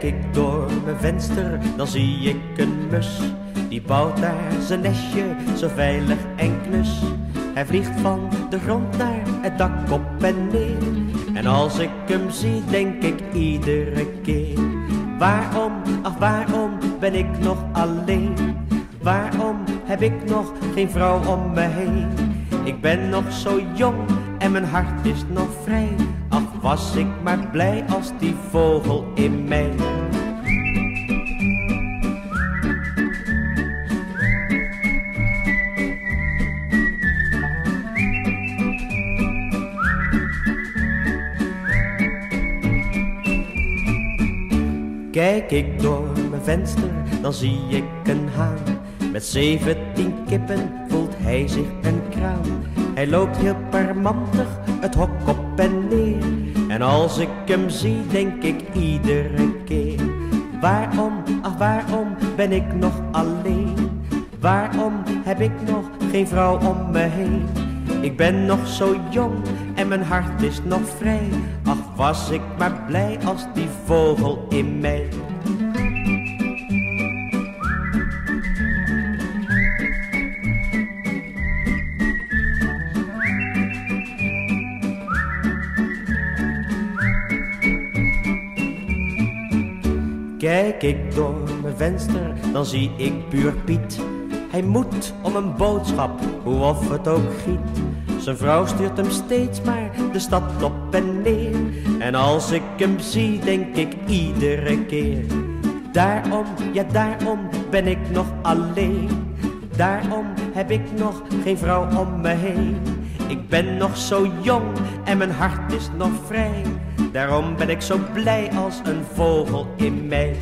Kijk ik door mijn venster, dan zie ik een mus. Die bouwt daar zijn nestje, zo veilig en knus. Hij vliegt van de grond naar het dak op en neer. En als ik hem zie, denk ik iedere keer: waarom, ach waarom ben ik nog alleen? Waarom heb ik nog geen vrouw om me heen? Ik ben nog zo jong en mijn hart is nog vrij. Ach, was ik maar blij als die vogel in mij. Kijk ik door mijn venster, dan zie ik een haan. Met 17 kippen voelt hij zich een kraan. Hij loopt heel parmantig het hok op en neer. En als ik hem zie, denk ik iedere keer: waarom, ach waarom ben ik nog alleen? Waarom heb ik nog geen vrouw om me heen? Ik ben nog zo jong en mijn hart is nog vrij. Ach, was ik maar blij als die vogel in mij. Kijk ik door mijn venster, dan zie ik buur Piet. Hij moet om een boodschap, hoe of het ook giet. Zijn vrouw stuurt hem steeds maar de stad op en neer. En als ik hem zie, denk ik iedere keer: daarom, ja daarom ben ik nog alleen. Daarom heb ik nog geen vrouw om me heen. Ik ben nog zo jong en mijn hart is nog vrij. Daarom ben ik zo blij als een vogel in mij.